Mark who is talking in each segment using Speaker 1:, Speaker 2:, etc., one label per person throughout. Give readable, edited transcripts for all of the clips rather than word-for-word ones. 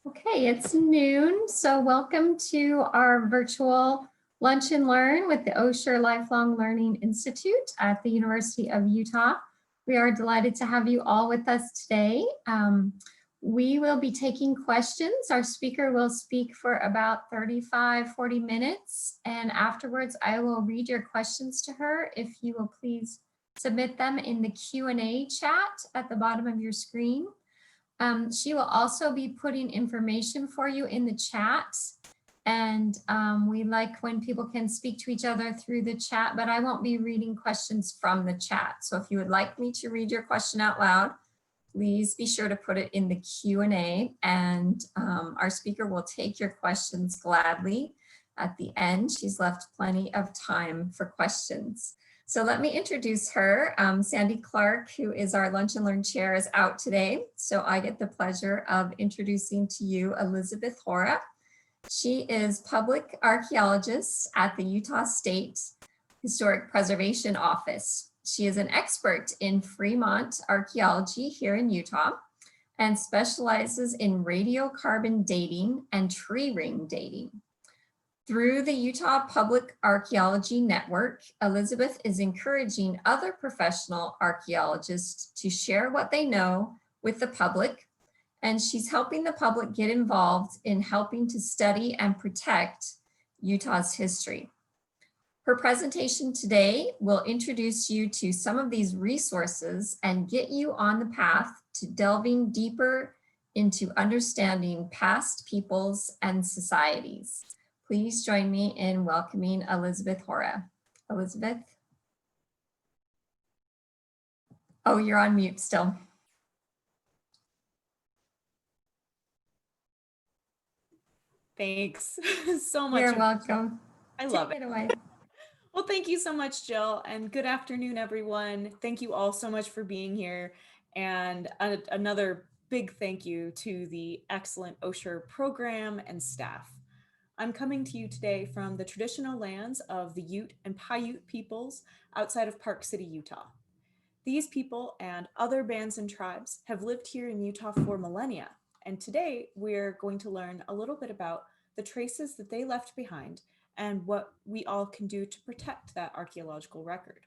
Speaker 1: Okay, it's noon, so welcome to our virtual Lunch and Learn with the Osher Lifelong Learning Institute at the University of Utah. We are delighted to have you all with us today. We will be taking questions. Our speaker will speak for about 40 minutes, and afterwards I will read your questions to her. If you will please submit them in the Q&A chat at the bottom of your screen. She will also be putting information for you in the chat. And we like when people can speak to each other through the chat, but I won't be reading questions from the chat. So if you would like me to read your question out loud, please be sure to put it in the Q&A, and our speaker will take your questions gladly at the end. She's left plenty of time for questions. So let me introduce her. Sandy Clark, who is our Lunch and Learn chair, is out today. So I get the pleasure of introducing to you Elizabeth Hora. She is public archaeologist at the Utah State Historic Preservation Office. She is an expert in Fremont archaeology here in Utah and specializes in radiocarbon dating and tree ring dating. Through the Utah Public Archaeology Network, Elizabeth is encouraging other professional archaeologists to share what they know with the public, and she's helping the public get involved in helping to study and protect Utah's history. Her presentation today will introduce you to some of these resources and get you on the path to delving deeper into understanding past peoples and societies. Please join me in welcoming Elizabeth Hora. Elizabeth? Oh, you're on mute still.
Speaker 2: Thanks so much.
Speaker 1: You're welcome.
Speaker 2: I love
Speaker 1: it. Away.
Speaker 2: Well, thank you so much, Jill, and good afternoon, everyone. Thank you all so much for being here. And another big thank you to the excellent Osher program and staff. I'm coming to you today from the traditional lands of the Ute and Paiute peoples outside of Park City, Utah. These people and other bands and tribes have lived here in Utah for millennia, and today we're going to learn a little bit about the traces that they left behind and what we all can do to protect that archaeological record.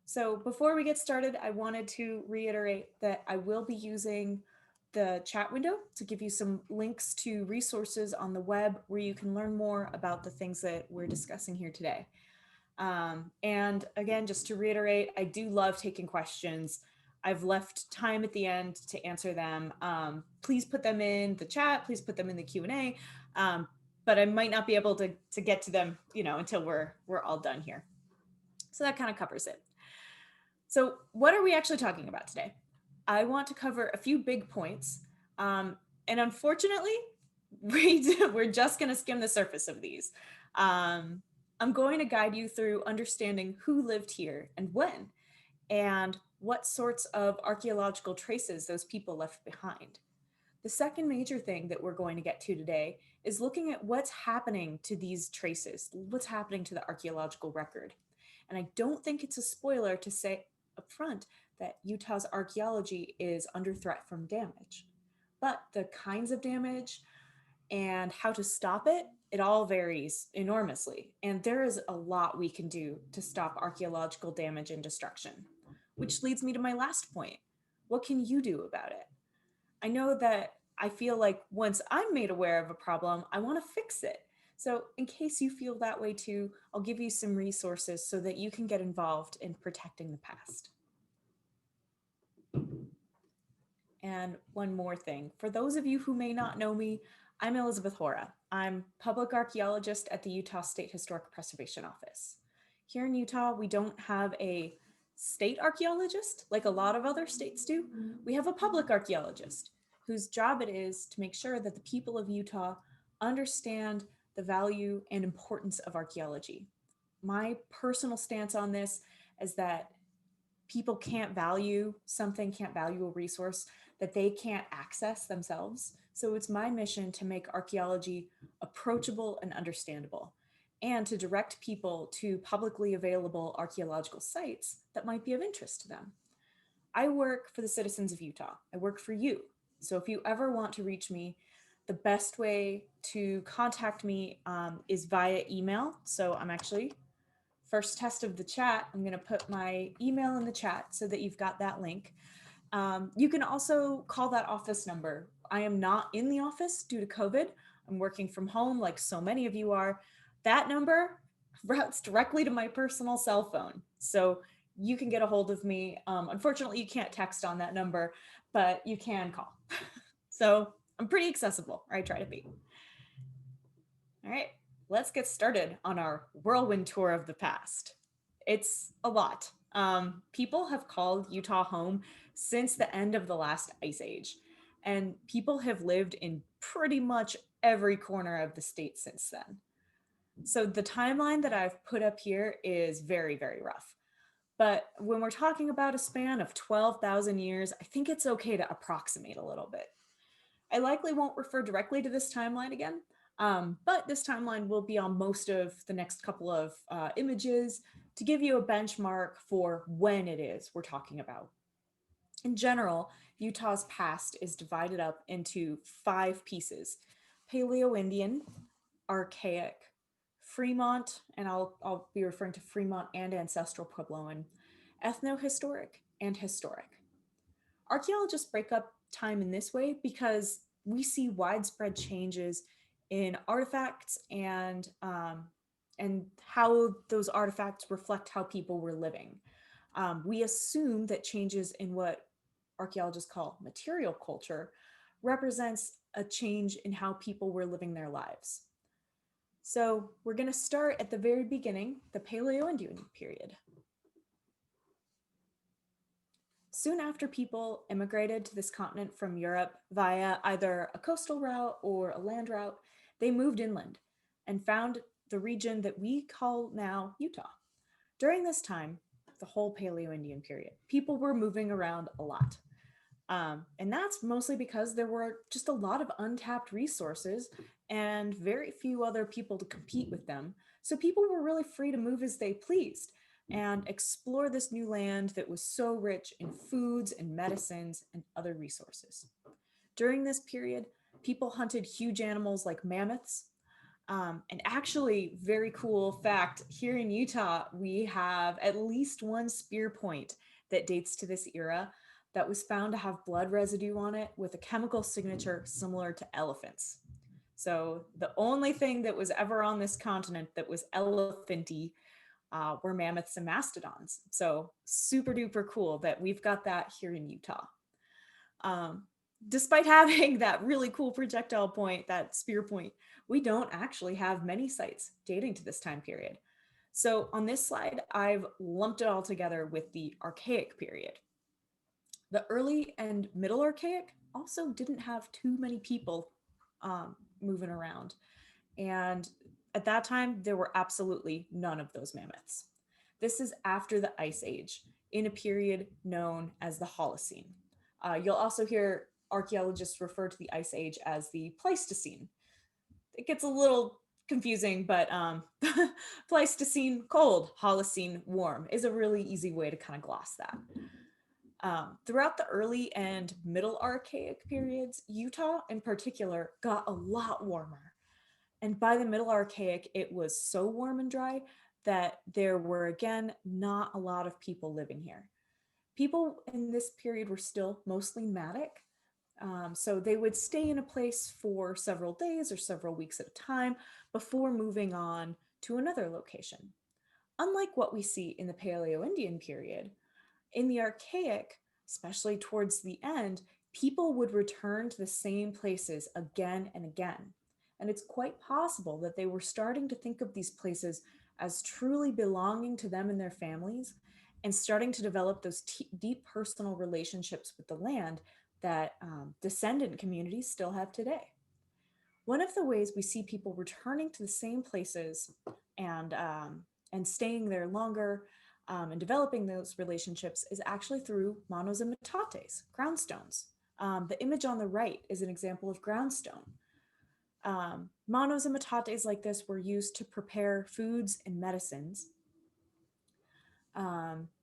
Speaker 2: So before we get started, I wanted to reiterate that I will be using the chat window to give you some links to resources on the web where you can learn more about the things that we're discussing here today. And again, just to reiterate, I do love taking questions. I've left time at the end to answer them. Please put them in the chat, please put them in the Q&A, but I might not be able to get to them, until we're all done here. So that kind of covers it. So what are we actually talking about today? I want to cover a few big points. And unfortunately, we're just going to skim the surface of these. I'm going to guide you through understanding who lived here and when, and what sorts of archaeological traces those people left behind. The second major thing that we're going to get to today is looking at what's happening to these traces, what's happening to the archaeological record. And I don't think it's a spoiler to say up front that Utah's archaeology is under threat from damage. But the kinds of damage and how to stop it, it all varies enormously. And there is a lot we can do to stop archaeological damage and destruction, which leads me to my last point. What can you do about it? I know that I feel like once I'm made aware of a problem, I want to fix it. So in case you feel that way too, I'll give you some resources so that you can get involved in protecting the past. And one more thing, for those of you who may not know me, I'm Elizabeth Hora. I'm public archaeologist at the Utah State Historic Preservation Office. Here in Utah, we don't have a state archaeologist like a lot of other states do. We have a public archaeologist whose job it is to make sure that the people of Utah understand the value and importance of archaeology. My personal stance on this is that people can't value something, can't value a resource that they can't access themselves. So it's my mission to make archaeology approachable and understandable, and to direct people to publicly available archaeological sites that might be of interest to them. I work for the citizens of Utah. I work for you. So if you ever want to reach me, the best way to contact me is via email. So I'm actually, first test of the chat, I'm going to put my email in the chat so that you've got that link. You can also call that office number. I am not in the office due to COVID. I'm working from home like so many of you are. That number routes directly to my personal cell phone. So you can get a hold of me. Unfortunately, you can't text on that number, but you can call. So I'm pretty accessible, or I try to be. All right, let's get started on our whirlwind tour of the past. It's a lot. People have called Utah home since the end of the last ice age, and people have lived in pretty much every corner of the state since then. So the timeline that I've put up here is very, very rough. But when we're talking about a span of 12,000 years, I think it's okay to approximate a little bit. I likely won't refer directly to this timeline again, but this timeline will be on most of the next couple of images to give you a benchmark for when it is we're talking about. In general, Utah's past is divided up into 5 pieces: Paleoindian, Archaic, Fremont, and I'll be referring to Fremont and Ancestral Puebloan, Ethnohistoric, and Historic. Archaeologists break up time in this way because we see widespread changes in artifacts and how those artifacts reflect how people were living. We assume that changes in what archaeologists call material culture represents a change in how people were living their lives. So we're going to start at the very beginning, the Paleoindian period. Soon after people immigrated to this continent from Europe via either a coastal route or a land route, they moved inland and found the region that we call now Utah. During this time, the whole Paleoindian period, people were moving around a lot. And that's mostly because there were just a lot of untapped resources and very few other people to compete with them. So people were really free to move as they pleased and explore this new land that was so rich in foods and medicines and other resources. During this period, people hunted huge animals like mammoths. And actually, very cool fact, here in Utah, we have at least one spear point that dates to this era that was found to have blood residue on it with a chemical signature similar to elephants. So the only thing that was ever on this continent that was elephanty were mammoths and mastodons. So super duper cool that we've got that here in Utah. Despite having that really cool projectile point, that spear point, we don't actually have many sites dating to this time period. So on this slide, I've lumped it all together with the Archaic period. The early and middle Archaic also didn't have too many people moving around. And at that time, there were absolutely none of those mammoths. This is after the Ice Age, in a period known as the Holocene. You'll also hear archaeologists refer to the Ice Age as the Pleistocene. It gets a little confusing, but Pleistocene cold, Holocene warm is a really easy way to kind of gloss that. Throughout the early and middle Archaic periods, Utah in particular got a lot warmer. And by the middle Archaic, it was so warm and dry that there were, again, not a lot of people living here. People in this period were still mostly nomadic. So they would stay in a place for several days or several weeks at a time before moving on to another location. Unlike what we see in the Paleoindian period, in the Archaic, especially towards the end, people would return to the same places again and again. And it's quite possible that they were starting to think of these places as truly belonging to them and their families, and starting to develop those deep personal relationships with the land that descendant communities still have today. One of the ways we see people returning to the same places and staying there longer and developing those relationships is actually through manos and metates, groundstones. The image on the right is an example of groundstone. Manos and metates like this were used to prepare foods and medicines.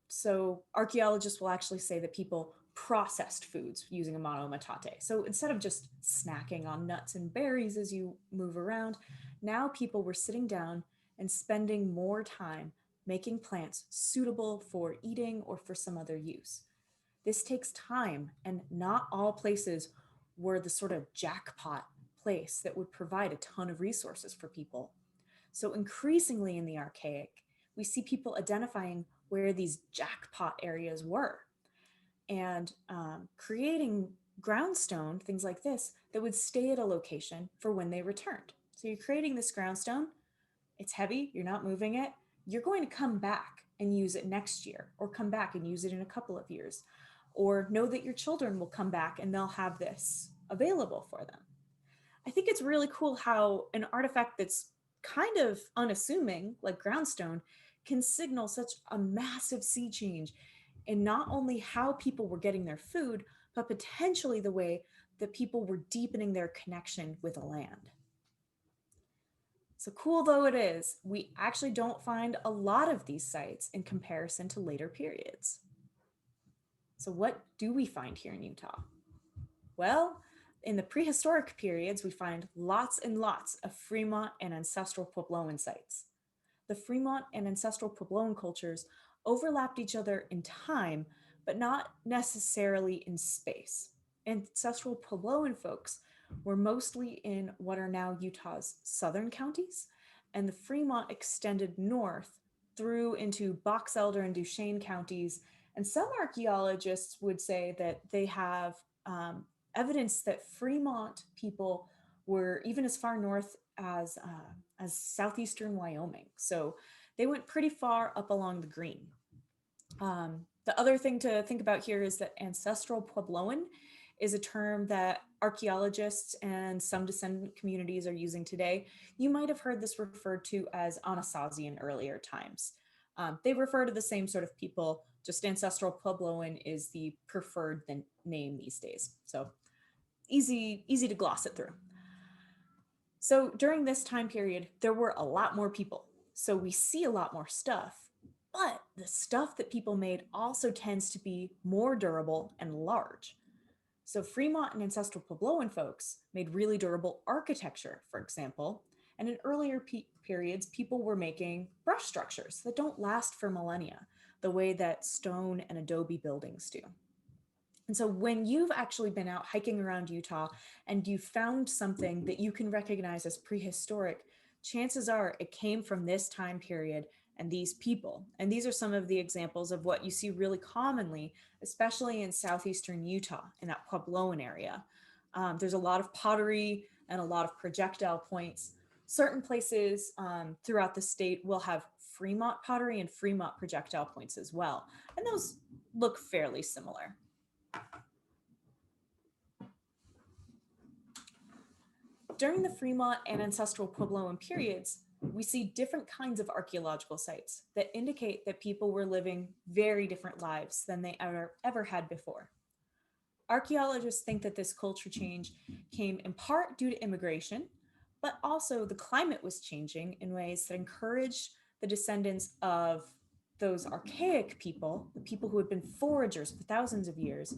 Speaker 2: So archaeologists will actually say that people processed foods using a mano metate. So instead of just snacking on nuts and berries as you move around, now people were sitting down and spending more time making plants suitable for eating or for some other use. This takes time, and not all places were the sort of jackpot place that would provide a ton of resources for people. So increasingly in the Archaic, we see people identifying where these jackpot areas were and creating groundstone, things like this, that would stay at a location for when they returned. So you're creating this groundstone, it's heavy, you're not moving it, you're going to come back and use it next year, or come back and use it in a couple of years, or know that your children will come back and they'll have this available for them. I think it's really cool how an artifact that's kind of unassuming, like groundstone, can signal such a massive sea change in not only how people were getting their food, but potentially the way that people were deepening their connection with the land. So cool though it is, we actually don't find a lot of these sites in comparison to later periods. So what do we find here in Utah? Well, in the prehistoric periods, we find lots and lots of Fremont and ancestral Puebloan sites. The Fremont and ancestral Puebloan cultures overlapped each other in time, but not necessarily in space. Ancestral Puebloan folks were mostly in what are now Utah's southern counties, and the Fremont extended north through into Box Elder and Duchesne counties. And some archaeologists would say that they have evidence that Fremont people were even as far north as southeastern Wyoming. So they went pretty far up along the Green. The other thing to think about here is that ancestral Puebloan is a term that archaeologists and some descendant communities are using today. You might have heard this referred to as Anasazi in earlier times. They refer to the same sort of people, just ancestral Puebloan is the preferred name these days. So easy to gloss it through. So during this time period, there were a lot more people. So we see a lot more stuff, but the stuff that people made also tends to be more durable and large. So Fremont and ancestral Puebloan folks made really durable architecture, for example, and in earlier periods, people were making brush structures that don't last for millennia, the way that stone and adobe buildings do. And so when you've actually been out hiking around Utah and you found something that you can recognize as prehistoric, chances are it came from this time period and these people. And these are some of the examples of what you see really commonly, especially in southeastern Utah, in that Puebloan area. There's a lot of pottery and a lot of projectile points. Certain places throughout the state will have Fremont pottery and Fremont projectile points as well. And those look fairly similar. During the Fremont and ancestral Puebloan periods, we see different kinds of archaeological sites that indicate that people were living very different lives than they ever had before. Archaeologists think that this culture change came in part due to immigration, but also the climate was changing in ways that encouraged the descendants of those archaic people, the people who had been foragers for thousands of years.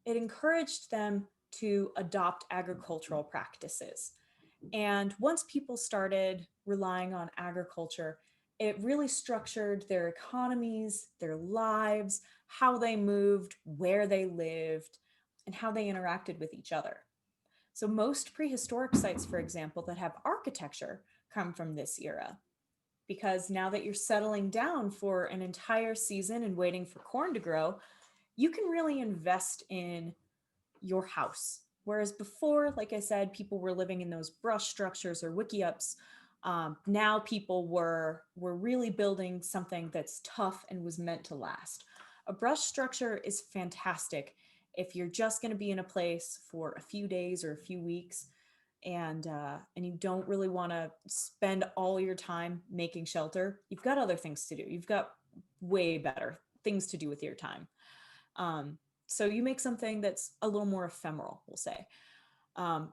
Speaker 2: It encouraged them to adopt agricultural practices. And once people started relying on agriculture, it really structured their economies, their lives, how they moved, where they lived, and how they interacted with each other. So most prehistoric sites, for example, that have architecture come from this era. Because now that you're settling down for an entire season and waiting for corn to grow, you can really invest in your house. Whereas before, like I said, people were living in those brush structures or wickiups. Now people were really building something that's tough and was meant to last. A brush structure is fantastic if you're just going to be in a place for a few days or a few weeks, and you don't really want to spend all your time making shelter. You've got other things to do. You've got way better things to do with your time. So you make something that's a little more ephemeral, we'll say.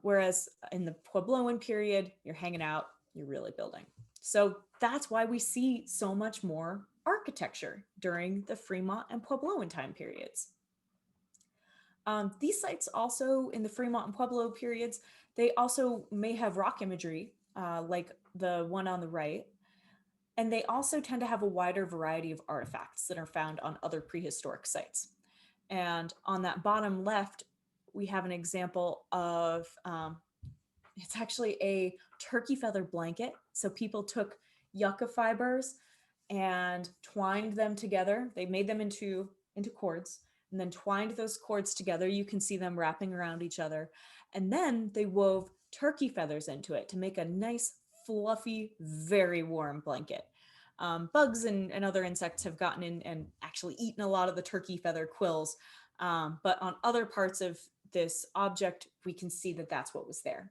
Speaker 2: Whereas in the Puebloan period, you're hanging out, you're really building. So that's why we see so much more architecture during the Fremont and Puebloan time periods. These sites also in the Fremont and Pueblo periods, they also may have rock imagery, like the one on the right. And they also tend to have a wider variety of artifacts that are found on other prehistoric sites. And on that bottom left, we have an example of, it's actually a turkey feather blanket. So people took yucca fibers and twined them together. They made them into cords and then twined those cords together. You can see them wrapping around each other. And then they wove turkey feathers into it to make a nice, fluffy, very warm blanket. Bugs and other insects have gotten in and actually eaten a lot of the turkey feather quills. But on other parts of this object, we can see that that's what was there.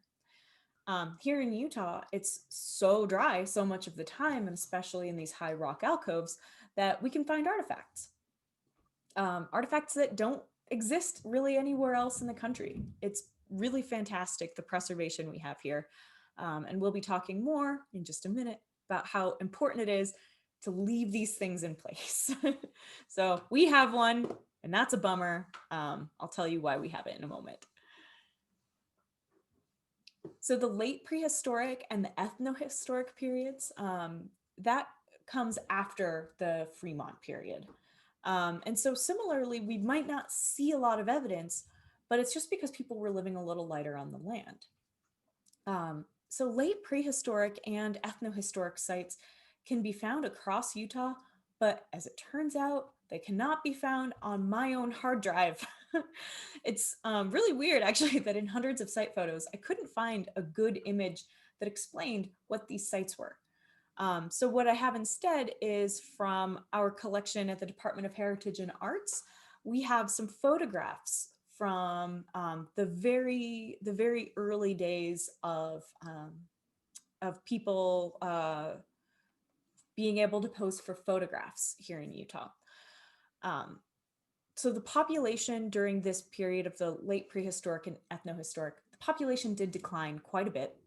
Speaker 2: Here in Utah, it's so dry so much of the time, and especially in these high rock alcoves, that we can find artifacts. Artifacts that don't exist really anywhere else in the country. It's really fantastic, the preservation we have here. And we'll be talking more in just a minute about how important it is to leave these things in place. So we have one, and that's a bummer. I'll tell you why we have it in a moment. So the late prehistoric and the ethnohistoric periods, that comes after the Fremont period. And so similarly, we might not see a lot of evidence, but it's just because people were living a little lighter on the land. So late prehistoric and ethnohistoric sites can be found across Utah, but as it turns out, they cannot be found on my own hard drive. It's really weird, actually, that in hundreds of site photos, I couldn't find a good image that explained what these sites were. So what I have instead is from our collection at the Department of Heritage and Arts, we have some photographs from the very early days of people being able to pose for photographs here in Utah. So the population during this period of the late prehistoric and ethnohistoric, the population did decline quite a bit.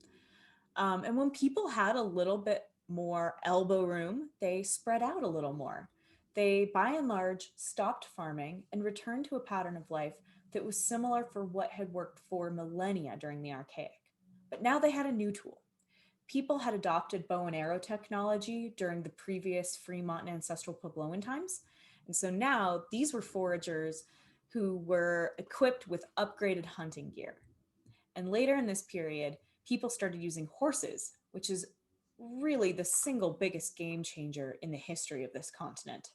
Speaker 2: And when people had a little bit more elbow room, they spread out a little more. They, by and large, stopped farming and returned to a pattern of life that was similar for what had worked for millennia during the Archaic. But now they had a new tool. People had adopted bow and arrow technology during the previous Fremont and ancestral Puebloan times. And so now these were foragers who were equipped with upgraded hunting gear. And later in this period, people started using horses, which is really the single biggest game changer in the history of this continent.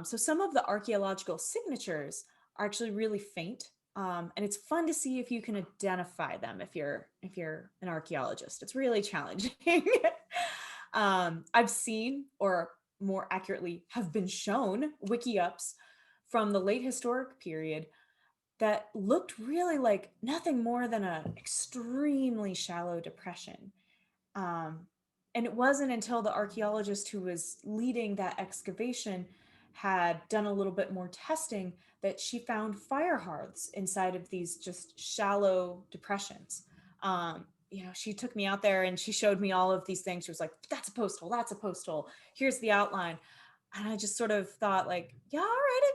Speaker 2: So some of the archaeological signatures are actually really faint, and it's fun to see if you can identify them if you're an archaeologist. It's really challenging. I've seen, or more accurately, have been shown wiki-ups from the late historic period that looked really like nothing more than an extremely shallow depression. And it wasn't until the archaeologist who was leading that excavation had done a little bit more testing that she found fire hearths inside of these just shallow depressions. She took me out there and she showed me all of these things. She was like, that's a post hole, that's a post hole. Here's the outline. And I just sort of thought like, yeah, all right,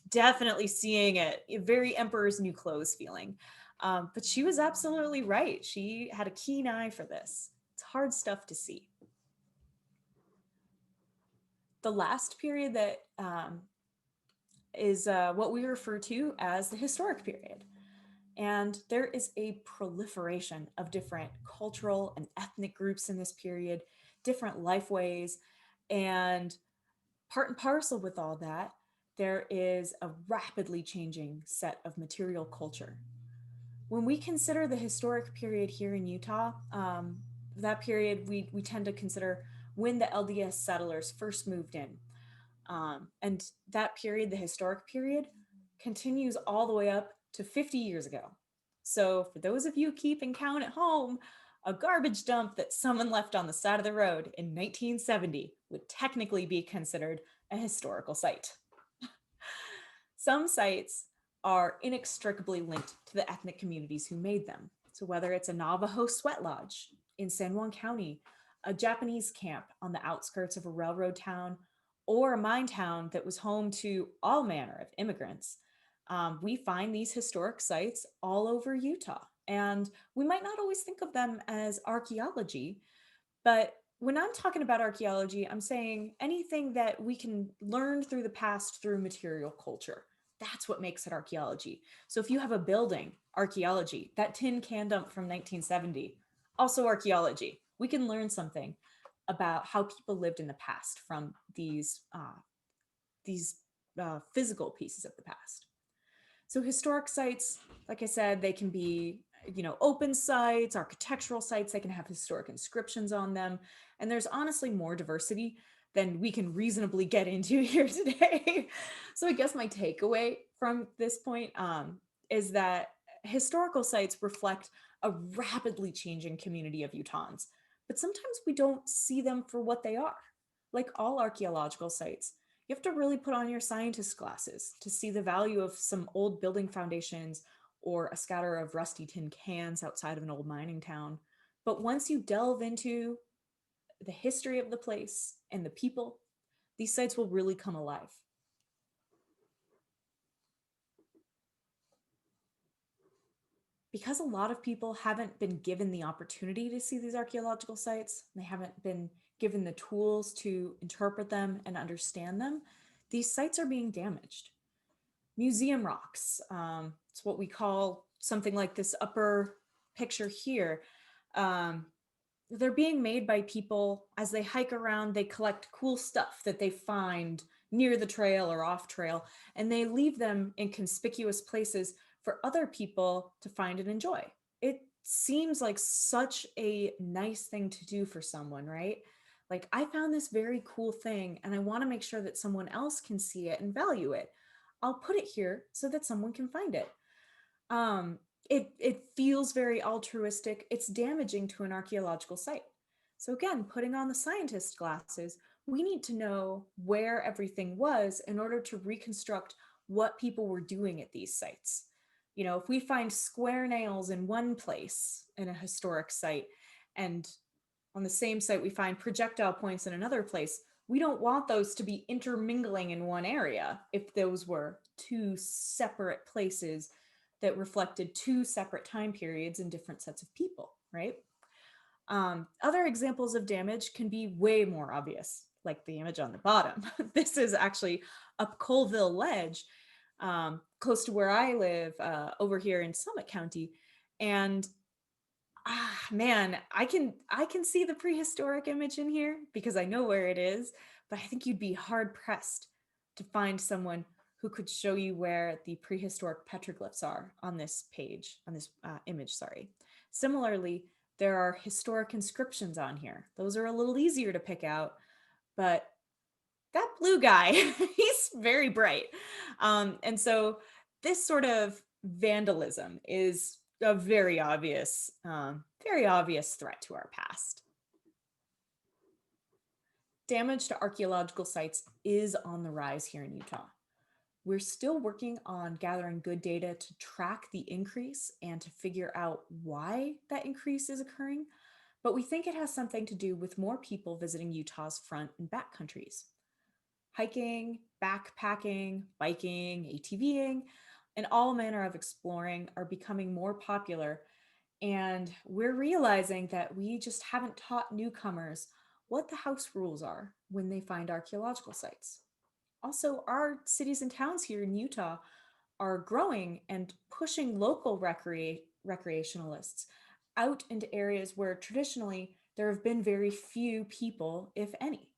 Speaker 2: definitely seeing it, a very Emperor's New Clothes feeling. But she was absolutely right. She had a keen eye for this. It's hard stuff to see. The last period that is what we refer to as the historic period. And there is a proliferation of different cultural and ethnic groups in this period, different life ways, and part and parcel with all that, there is a rapidly changing set of material culture. When we consider the historic period here in Utah, that period we tend to consider when the LDS settlers first moved in. And that period, the historic period, continues all the way up to 50 years ago. So for those of you keeping count at home, a garbage dump that someone left on the side of the road in 1970 would technically be considered a historical site. Some sites are inextricably linked to the ethnic communities who made them. So whether it's a Navajo sweat lodge in San Juan County, a Japanese camp on the outskirts of a railroad town, or a mine town that was home to all manner of immigrants, We find these historic sites all over Utah, and we might not always think of them as archaeology, but when I'm talking about archaeology, I'm saying anything that we can learn through the past through material culture. That's what makes it archaeology. So if you have a building, archaeology, that tin can dump from 1970, also archaeology. We can learn something about how people lived in the past from these physical pieces of the past. So historic sites, like I said, they can be, open sites, architectural sites, they can have historic inscriptions on them. And there's honestly more diversity than we can reasonably get into here today. So I guess my takeaway from this point is that historical sites reflect a rapidly changing community of Utahns, but sometimes we don't see them for what they are. Like all archaeological sites, you have to really put on your scientist glasses to see the value of some old building foundations or a scatter of rusty tin cans outside of an old mining town. But once you delve into the history of the place and the people, these sites will really come alive. Because a lot of people haven't been given the opportunity to see these archaeological sites, they haven't been given the tools to interpret them and understand them, these sites are being damaged. Museum rocks, it's what we call something like this upper picture here. They're being made by people as they hike around, they collect cool stuff that they find near the trail or off trail, and they leave them in conspicuous places for other people to find and enjoy. It seems like such a nice thing to do for someone, right? Like, I found this very cool thing and I want to make sure that someone else can see it and value it. I'll put it here so that someone can find it. It feels very altruistic. It's damaging to an archaeological site. So again, putting on the scientist glasses, we need to know where everything was in order to reconstruct what people were doing at these sites. If we find square nails in one place in a historic site, and on the same site we find projectile points in another place, we don't want those to be intermingling in one area if those were two separate places that reflected two separate time periods and different sets of people, right? Other examples of damage can be way more obvious, like the image on the bottom. This is actually up Colville Ledge, close to where I live, over here in Summit County. And man, I can see the prehistoric image in here because I know where it is, but I think you'd be hard pressed to find someone who could show you where the prehistoric petroglyphs are on this page, on this image, sorry. Similarly, there are historic inscriptions on here. Those are a little easier to pick out, but that blue guy, he's very bright. And so this sort of vandalism is a very obvious threat to our past. Damage to archaeological sites is on the rise here in Utah. We're still working on gathering good data to track the increase and to figure out why that increase is occurring, but we think it has something to do with more people visiting Utah's front and back countries. Hiking, backpacking, biking, ATVing, and all manner of exploring are becoming more popular. And we're realizing that we just haven't taught newcomers what the house rules are when they find archaeological sites. Also, our cities and towns here in Utah are growing and pushing local recreationalists out into areas where traditionally there have been very few people, if any.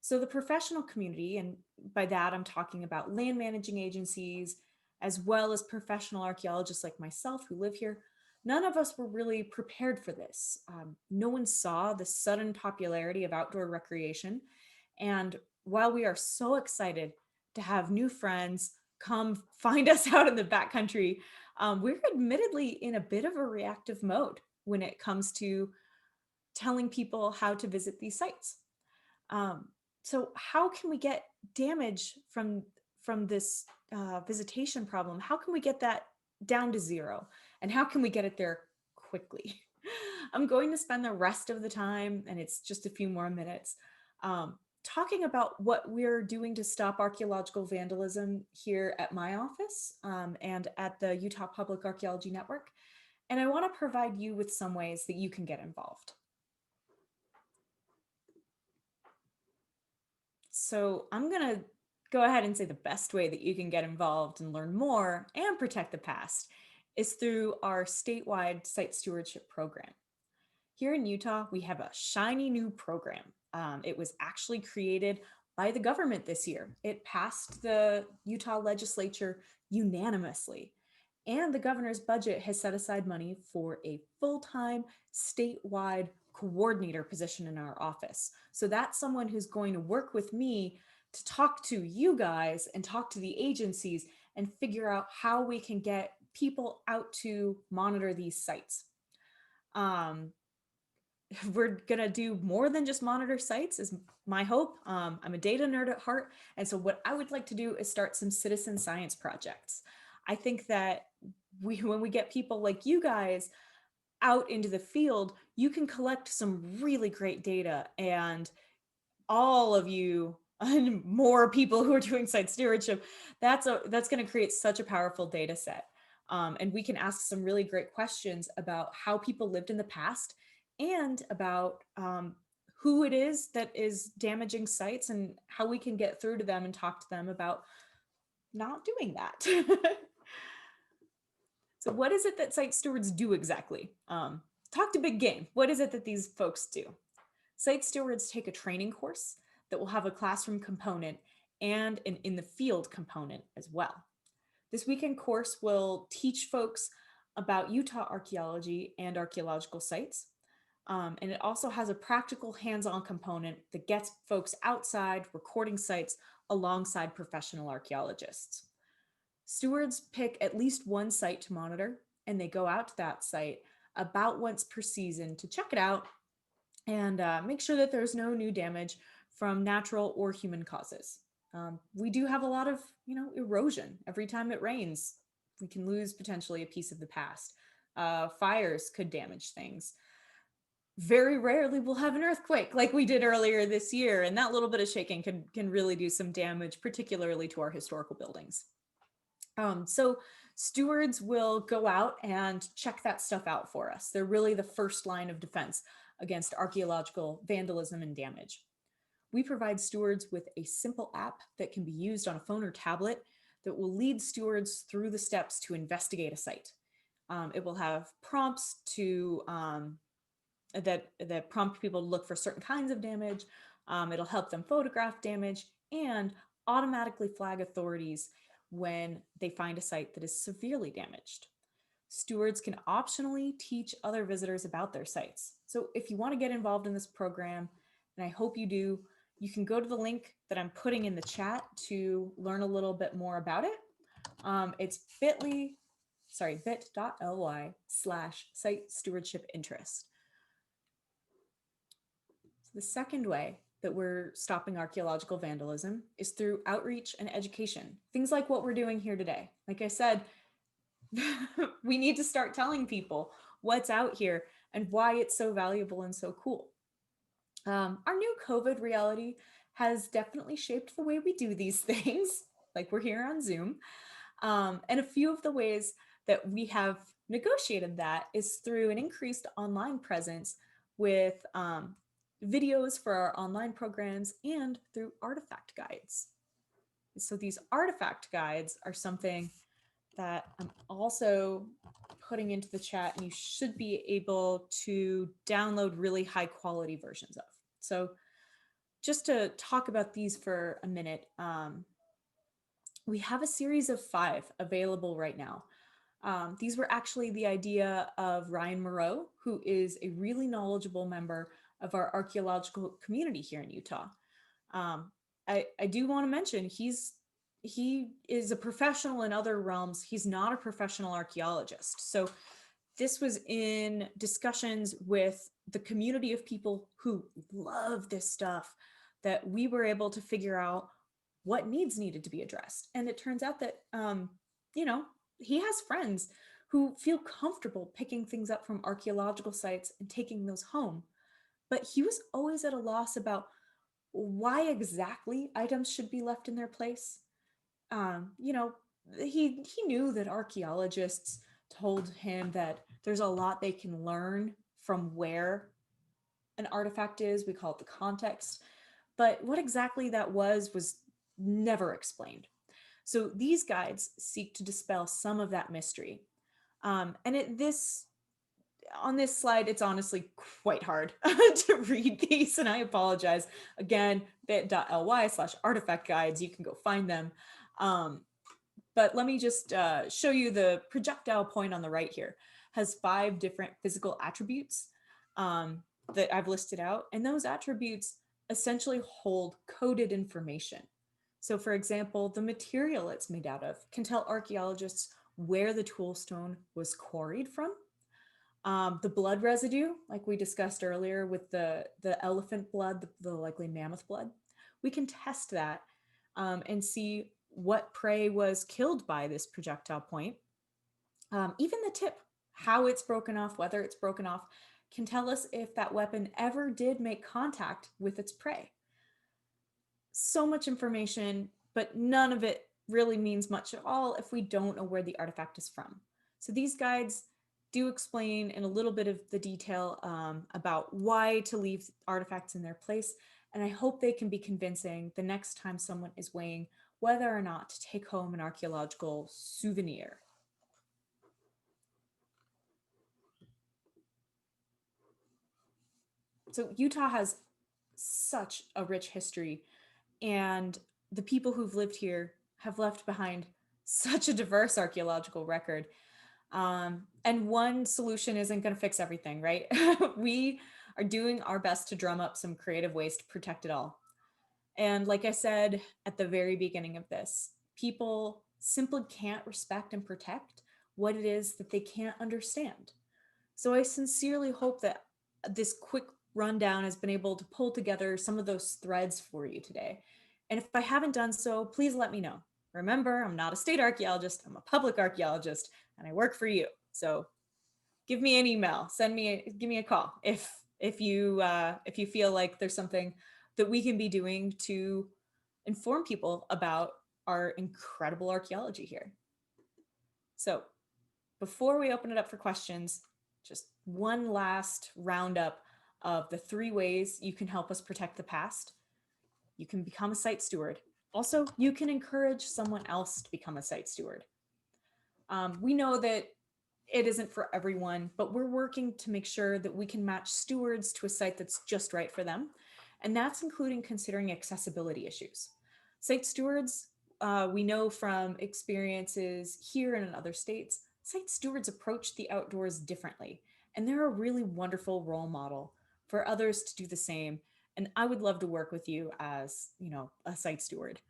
Speaker 2: So the professional community, and by that I'm talking about land managing agencies, as well as professional archaeologists like myself who live here, none of us were really prepared for this. No one saw the sudden popularity of outdoor recreation. And while we are so excited to have new friends come find us out in the backcountry, we're admittedly in a bit of a reactive mode when it comes to telling people how to visit these sites. So how can we get damage from this visitation problem? How can we get that down to zero? And how can we get it there quickly? I'm going to spend the rest of the time, and it's just a few more minutes, talking about what we're doing to stop archaeological vandalism here at my office and at the Utah Public Archaeology Network. And I want to provide you with some ways that you can get involved. So I'm going to go ahead and say the best way that you can get involved and learn more and protect the past is through our statewide site stewardship program. Here in Utah, we have a shiny new program. It was actually created by the government this year. It passed the Utah legislature unanimously. And the governor's budget has set aside money for a full-time statewide coordinator position in our office. So that's someone who's going to work with me to talk to you guys and talk to the agencies and figure out how we can get people out to monitor these sites. We're gonna do more than just monitor sites is my hope. I'm a data nerd at heart. And so what I would like to do is start some citizen science projects. I think that when we get people like you guys out into the field, you can collect some really great data, and all of you and more people who are doing site stewardship, that's going to create such a powerful data set. And we can ask some really great questions about how people lived in the past and about who it is that is damaging sites and how we can get through to them and talk to them about not doing that. So what is it that site stewards do exactly? Talk to big game. What is it that these folks do? Site stewards take a training course that will have a classroom component and an in the field component as well. This weekend course will teach folks about Utah archaeology and archaeological sites. And it also has a practical hands-on component that gets folks outside recording sites alongside professional archaeologists. Stewards pick at least one site to monitor, and they go out to that site about once per season to check it out and make sure that there's no new damage from natural or human causes. We do have a lot of, erosion. Every time it rains, we can lose potentially a piece of the past. Fires could damage things. Very rarely we'll have an earthquake like we did earlier this year, and that little bit of shaking can really do some damage, particularly to our historical buildings. So stewards will go out and check that stuff out for us. They're really the first line of defense against archaeological vandalism and damage. We provide stewards with a simple app that can be used on a phone or tablet that will lead stewards through the steps to investigate a site. It will have prompts to that prompt people to look for certain kinds of damage. It'll help them photograph damage and automatically flag authorities when they find a site that is severely damaged. Stewards can optionally teach other visitors about their sites. So if you want to get involved in this program, and I hope you do, you can go to the link that I'm putting in the chat to learn a little bit more about it. It's bit.ly/site stewardship interest. So the second way that we're stopping archaeological vandalism is through outreach and education. Things like what we're doing here today. Like I said, we need to start telling people what's out here and why it's so valuable and so cool. Our new COVID reality has definitely shaped the way we do these things, like we're here on Zoom. And a few of the ways that we have negotiated that is through an increased online presence with videos for our online programs and through artifact guides. So these artifact guides are something that I'm also putting into the chat, and you should be able to download really high quality versions of. So just to talk about these for a minute, we have a series of 5 available right now. These were actually the idea of Ryan Moreau, who is a really knowledgeable member of our archaeological community here in Utah. I do want to mention he is a professional in other realms. He's not a professional archaeologist. So this was in discussions with the community of people who love this stuff that we were able to figure out what needs needed to be addressed. And it turns out that, he has friends who feel comfortable picking things up from archaeological sites and taking those home. But he was always at a loss about why exactly items should be left in their place. You know, he knew that archaeologists told him that there's a lot they can learn from where an artifact is. We call it the context. But what exactly that was never explained. So these guides seek to dispel some of that mystery. And on this slide, it's honestly quite hard to read these, and I apologize. Again, bit.ly/artifact guides, you can go find them. But let me just show you the projectile point on the right here. Has 5 different physical attributes that I've listed out, and those attributes essentially hold coded information. So for example, the material it's made out of can tell archaeologists where the toolstone was quarried from. The blood residue, like we discussed earlier with the elephant blood, the likely mammoth blood, we can test that and see what prey was killed by this projectile point. Even the tip, how it's broken off, whether it's broken off, can tell us if that weapon ever did make contact with its prey. So much information, but none of it really means much at all if we don't know where the artifact is from. So these guides do explain in a little bit of the detail about why to leave artifacts in their place, and I hope they can be convincing the next time someone is weighing whether or not to take home an archaeological souvenir. So Utah has such a rich history, and the people who've lived here have left behind such a diverse archaeological record. And one solution isn't going to fix everything, right? We are doing our best to drum up some creative ways to protect it all. And like I said at the very beginning of this, people simply can't respect and protect what it is that they can't understand. So I sincerely hope that this quick rundown has been able to pull together some of those threads for you today. And if I haven't done so, please let me know. Remember, I'm not a state archaeologist, I'm a public archaeologist, and I work for you. So give me an email, give me a call if you feel like there's something that we can be doing to inform people about our incredible archaeology here. So before we open it up for questions, just one last roundup of the 3 ways you can help us protect the past. You can become a site steward. Also, you can encourage someone else to become a site steward. We know that it isn't for everyone, but we're working to make sure that we can match stewards to a site that's just right for them. And that's including considering accessibility issues. Site stewards, we know from experiences here and in other states, site stewards approach the outdoors differently, and they're a really wonderful role model for others to do the same. And I would love to work with you as, a site steward.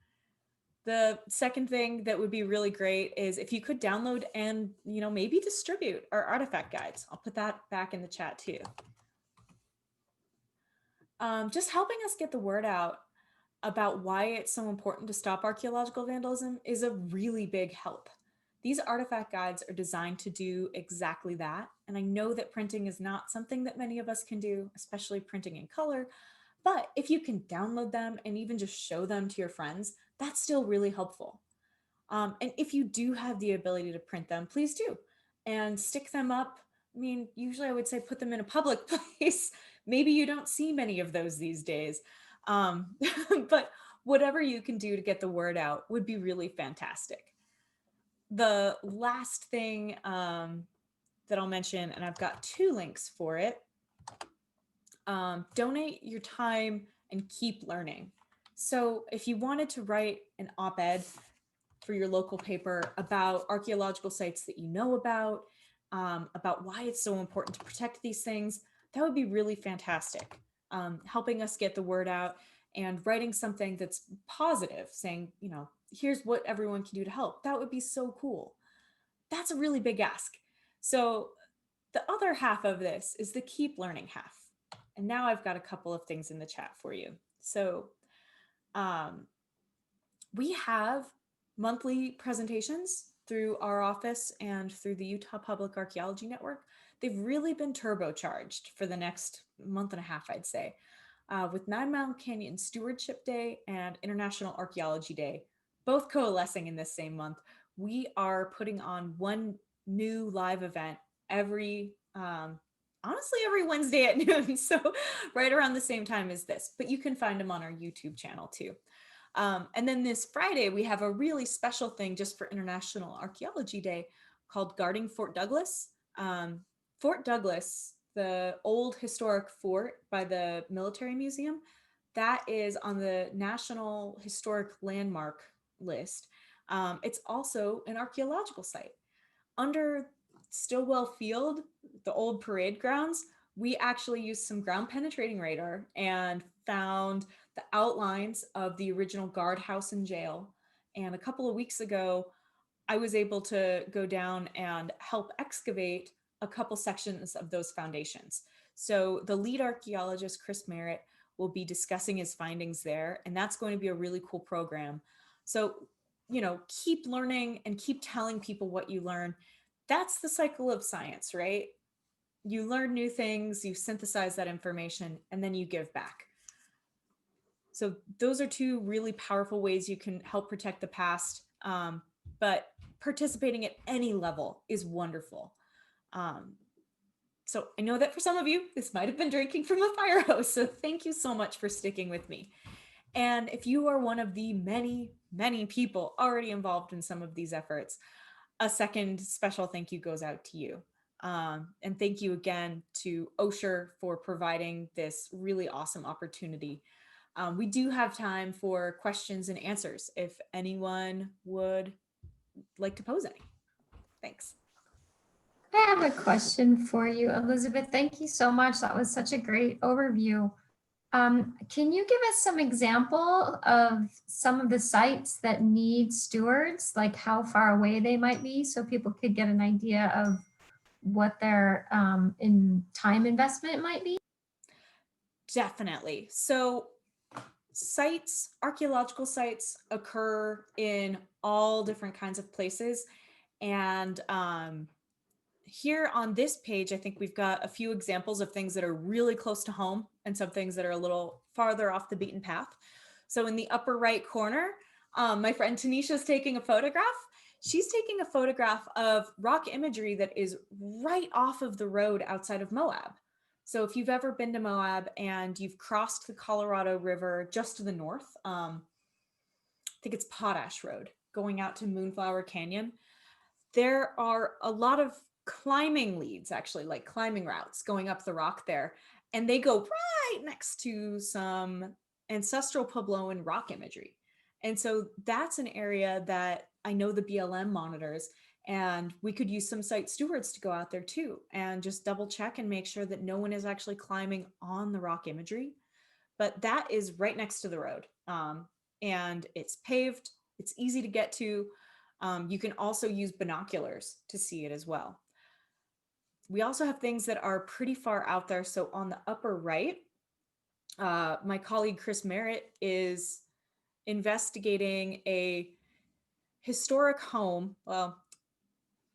Speaker 2: The second thing that would be really great is if you could download and, maybe distribute our artifact guides. I'll put that back in the chat too. Just helping us get the word out about why it's so important to stop archaeological vandalism is a really big help. These artifact guides are designed to do exactly that. And I know that printing is not something that many of us can do, especially printing in color. But if you can download them and even just show them to your friends, that's still really helpful. And if you do have the ability to print them, please do. And stick them up. I mean, usually I would say put them in a public place. Maybe you don't see many of those these days. But whatever you can do to get the word out would be really fantastic. The last thing that I'll mention, and I've got 2 links for it, donate your time and keep learning. So if you wanted to write an op-ed for your local paper about archaeological sites that you know about why it's so important to protect these things, that would be really fantastic. Helping us get the word out and writing something that's positive, saying, here's what everyone can do to help. That would be so cool. That's a really big ask. So the other half of this is the keep learning half. And now I've got a couple of things in the chat for you. So we have monthly presentations through our office and through the Utah Public Archaeology Network. They've really been turbocharged for the next month and a half, I'd say. with 9 Mile Canyon Stewardship Day and International Archaeology Day, both coalescing in this same month. We are putting on one new live event every, honestly, every Wednesday at noon. So right around the same time as this, but you can find them on our YouTube channel too. And then this Friday, we have a really special thing just for International Archaeology Day called Guarding Fort Douglas. Fort Douglas, the old historic fort by the military museum, that is on the National Historic Landmark list. It's also an archaeological site. Under Stillwell Field, the old parade grounds, we actually used some ground penetrating radar and found the outlines of the original guardhouse and jail. And a couple of weeks ago, I was able to go down and help excavate a couple sections of those foundations. So the lead archaeologist, Chris Merritt, will be discussing his findings there, and that's going to be a really cool program. So, keep learning and keep telling people what you learn. That's the cycle of science, right? You learn new things, you synthesize that information, and then you give back. So those are two really powerful ways you can help protect the past. But participating at any level is wonderful. So I know that for some of you, this might have been drinking from a fire hose. So thank you so much for sticking with me. And if you are one of the many, many people already involved in some of these efforts, a second special thank you goes out to you. And thank you again to Osher for providing this really awesome opportunity. We do have time for questions and answers if anyone would like to pose any. Thanks.
Speaker 1: I have a question for you, Elizabeth. Thank you so much. That was such a great overview. Can you give us some example of some of the sites that need stewards, like how far away they might be, so people could get an idea of what their in time investment might be?
Speaker 2: Definitely. So sites, archaeological sites occur in all different kinds of places. And here on this page, I think we've got a few examples of things that are really close to home and some things that are a little farther off the beaten path. So in the upper right corner, my friend Tanisha is taking a photograph. She's taking a photograph of rock imagery that is right off of the road outside of Moab. So if you've ever been to Moab and you've crossed the Colorado River just to the north, I think it's Potash Road, going out to Moonflower Canyon, there are a lot of climbing leads, actually, like climbing routes going up the rock there. And they go right next to some ancestral Puebloan rock imagery. And so that's an area that I know the BLM monitors, and we could use some site stewards to go out there too and just double check and make sure that no one is actually climbing on the rock imagery. But that is right next to the road, and it's paved, it's easy to get to. You can also use binoculars to see it as well. We also have things that are pretty far out there. So on the upper right, my colleague Chris Merritt is investigating a historic home. Well,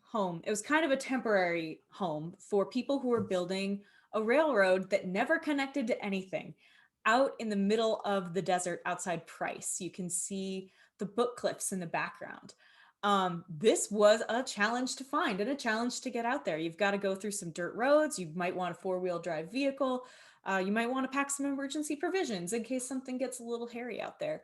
Speaker 2: home. It was kind of a temporary home for people who were building a railroad that never connected to anything out in the middle of the desert outside Price. You can see the book cliffs in the background. This was a challenge to find and a challenge to get out there. You've got to go through some dirt roads. You might want a four-wheel drive vehicle. You might want to pack some emergency provisions in case something gets a little hairy out there.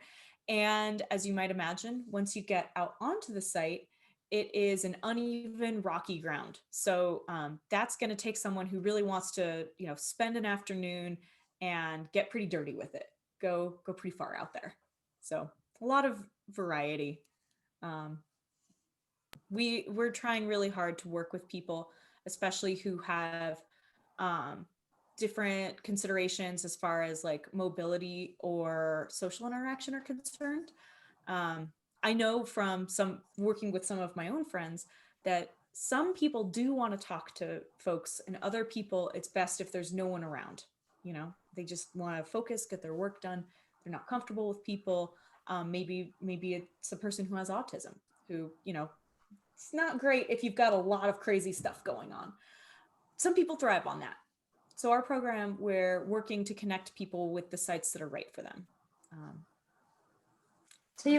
Speaker 2: And as you might imagine, once you get out onto the site, it is an uneven, rocky ground. So that's going to take someone who really wants to, spend an afternoon and get pretty dirty with it. Go pretty far out there. So a lot of variety. We're trying really hard to work with people, especially who have different considerations as far as like mobility or social interaction are concerned. I know from some working with some of my own friends that some people do want to talk to folks, and other people, it's best if there's no one around. They just want to focus, get their work done. They're not comfortable with people. Maybe it's a person who has autism who, it's not great if you've got a lot of crazy stuff going on. Some people thrive on that. So our program, we're working to connect people with the sites that are right for them.
Speaker 1: So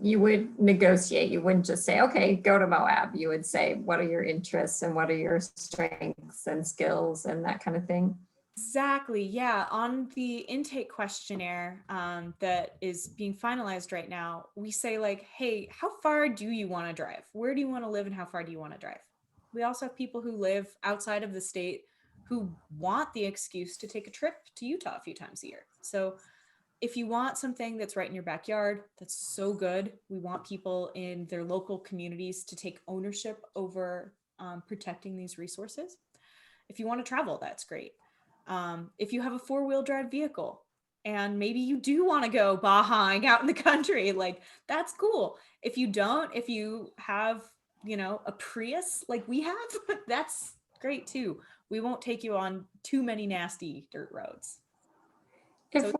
Speaker 1: you would negotiate. You wouldn't just say, okay, go to Moab. You would say, what are your interests and what are your strengths and skills and that kind of thing.
Speaker 2: Exactly. Yeah. On the intake questionnaire that is being finalized right now, we say like, hey, how far do you want to drive? Where do you want to live and how far do you want to drive? We also have people who live outside of the state who want the excuse to take a trip to Utah a few times a year. So if you want something that's right in your backyard, that's so good. We want people in their local communities to take ownership over protecting these resources. If you want to travel, that's great. If you have a 4-wheel drive vehicle and maybe you do want to go Bahaing out in the country, like that's cool. If you don't, if you have, a Prius like we have, that's great too. We won't take you on too many nasty dirt roads.
Speaker 1: If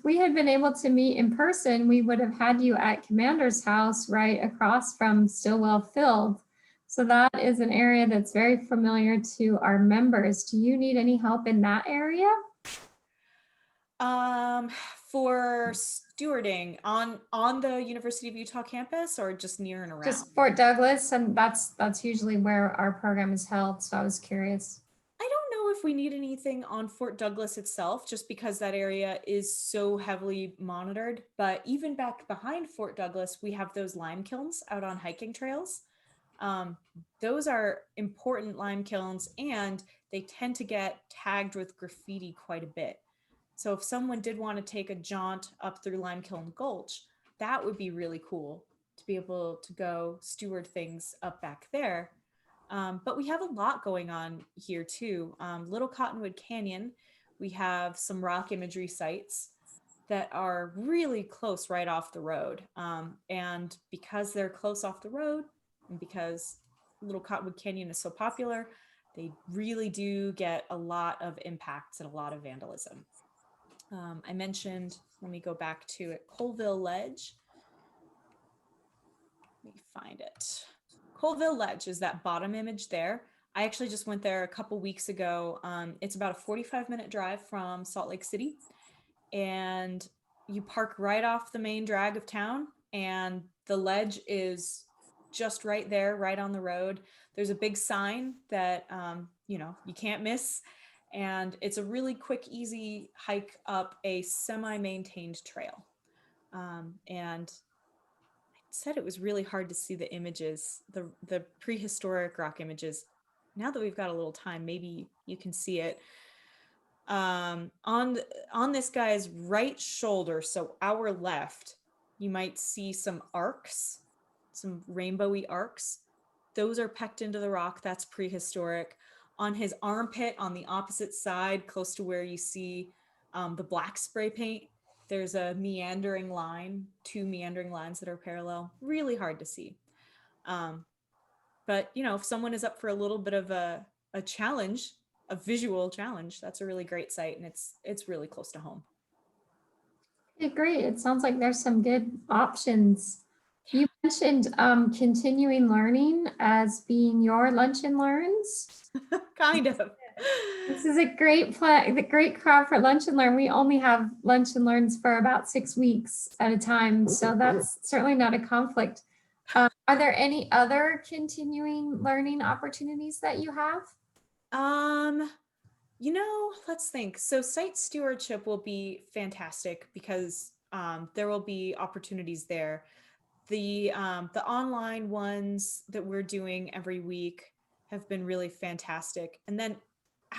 Speaker 1: we had been able to meet in person, we would have had you at Commander's house right across from Stillwell Field. So that is an area that's very familiar to our members. Do you need any help in that area?
Speaker 2: For stewarding on the University of Utah campus or just near and around?
Speaker 1: Just Fort Douglas, and that's usually where our program is held. So I was curious.
Speaker 2: I don't know if we need anything on Fort Douglas itself, just because that area is so heavily monitored. But even back behind Fort Douglas, we have those lime kilns out on hiking trails. Those are important lime kilns, and they tend to get tagged with graffiti quite a bit. So if someone did want to take a jaunt up through Limekiln Gulch, that would be really cool to be able to go steward things up back there. But we have a lot going on here too. Little Cottonwood Canyon, we have some rock imagery sites that are really close right off the road. And because they're close off the road and because Little Cottonwood Canyon is so popular, they really do get a lot of impacts and a lot of vandalism. I mentioned, let me go back to it, Colville Ledge. Let me find it. Colville Ledge is that bottom image there. I actually just went there a couple weeks ago. It's about a 45-minute drive from Salt Lake City. And you park right off the main drag of town, and the ledge is just right there, right on the road. There's a big sign that, you can't miss. And it's a really quick, easy hike up a semi-maintained trail. And I said it was really hard to see the images, the prehistoric rock images. Now that we've got a little time, maybe you can see it. On this guy's right shoulder, so our left, you might see some arcs, some rainbowy arcs. Those are pecked into the rock. That's prehistoric. On his armpit, on the opposite side, close to where you see the black spray paint, there's a meandering line, 2 meandering lines that are parallel. Really hard to see. But, if someone is up for a little bit of a challenge, a visual challenge, that's a really great site, and it's really close to home.
Speaker 1: Okay, great. It sounds like there's some good options. You mentioned continuing learning as being your lunch and learns.
Speaker 2: Kind of.
Speaker 1: This is a great great crowd for lunch and learn. We only have lunch and learns for about 6 weeks at a time, so that's certainly not a conflict. Are there any other continuing learning opportunities that you have?
Speaker 2: Let's think. So site stewardship will be fantastic because there will be opportunities there. The online ones that we're doing every week have been really fantastic. And then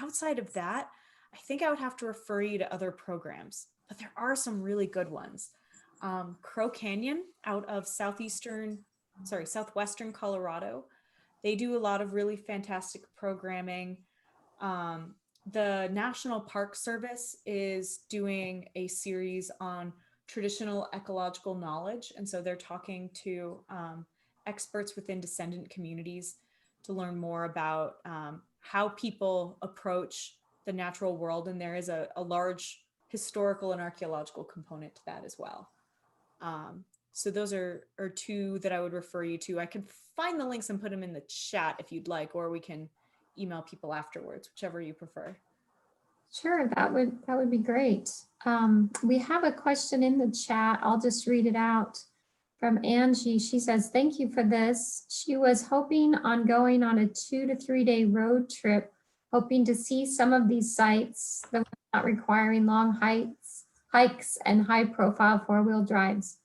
Speaker 2: outside of that, I think I would have to refer you to other programs, but there are some really good ones. Crow Canyon out of southwestern Colorado. They do a lot of really fantastic programming. The National Park Service is doing a series on traditional ecological knowledge. And so they're talking to experts within descendant communities to learn more about how people approach the natural world. And there is a large historical and archaeological component to that as well. So those are 2 that I would refer you to. I can find the links and put them in the chat if you'd like, or we can email people afterwards, whichever you prefer.
Speaker 1: Sure, that would be great. We have a question in the chat. I'll just read it out from Angie. She says, thank you for this. She was hoping on going on a 2 to 3 day road trip, hoping to see some of these sites that were not requiring long hikes and high profile 4-wheel drives.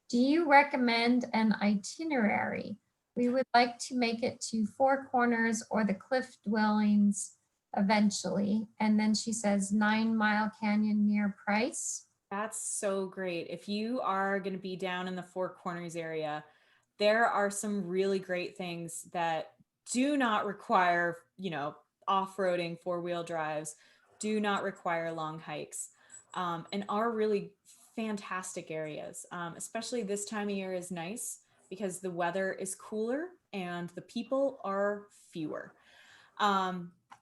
Speaker 1: Do you recommend an itinerary? We would like to make it to Four Corners or the Cliff Dwellings eventually. And then she says 9 Mile Canyon near Price.
Speaker 2: That's so great. If you are going to be down in the Four Corners area, there are some really great things that do not require, off-roading 4-wheel drives, do not require long hikes, and are really fantastic areas. Especially this time of year is nice because the weather is cooler and the people are fewer.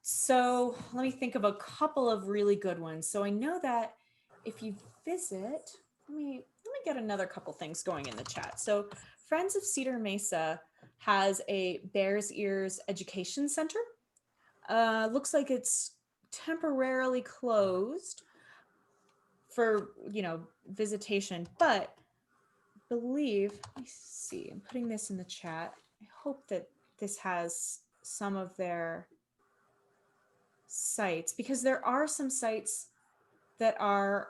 Speaker 2: So let me think of a couple of really good ones. So I know that if you visit, let me get another couple things going in the chat. So Friends of Cedar Mesa has a Bears Ears Education Center. Looks like it's temporarily closed for, visitation, but I believe, let me see, I'm putting this in the chat. I hope that this has some of their sites, because there are some sites that are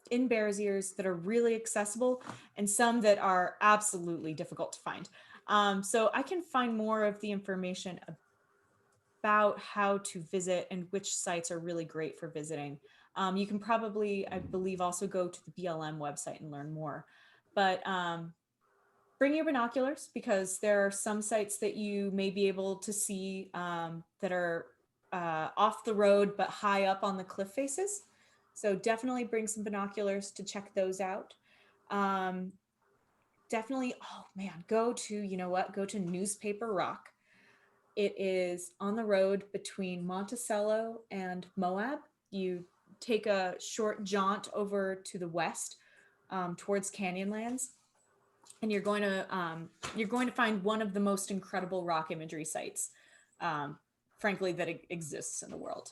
Speaker 2: in Bears Ears that are really accessible and some that are absolutely difficult to find. So I can find more of the information about how to visit and which sites are really great for visiting. You can probably, I believe, also go to the BLM website and learn more. But bring your binoculars, because there are some sites that you may be able to see that are off the road but high up on the cliff faces. So definitely bring some binoculars to check those out. Definitely, oh man, go to Newspaper Rock. It is on the road between Monticello and Moab. You take a short jaunt over to the west towards Canyonlands, and you're going to find one of the most incredible rock imagery sites, frankly, that exists in the world.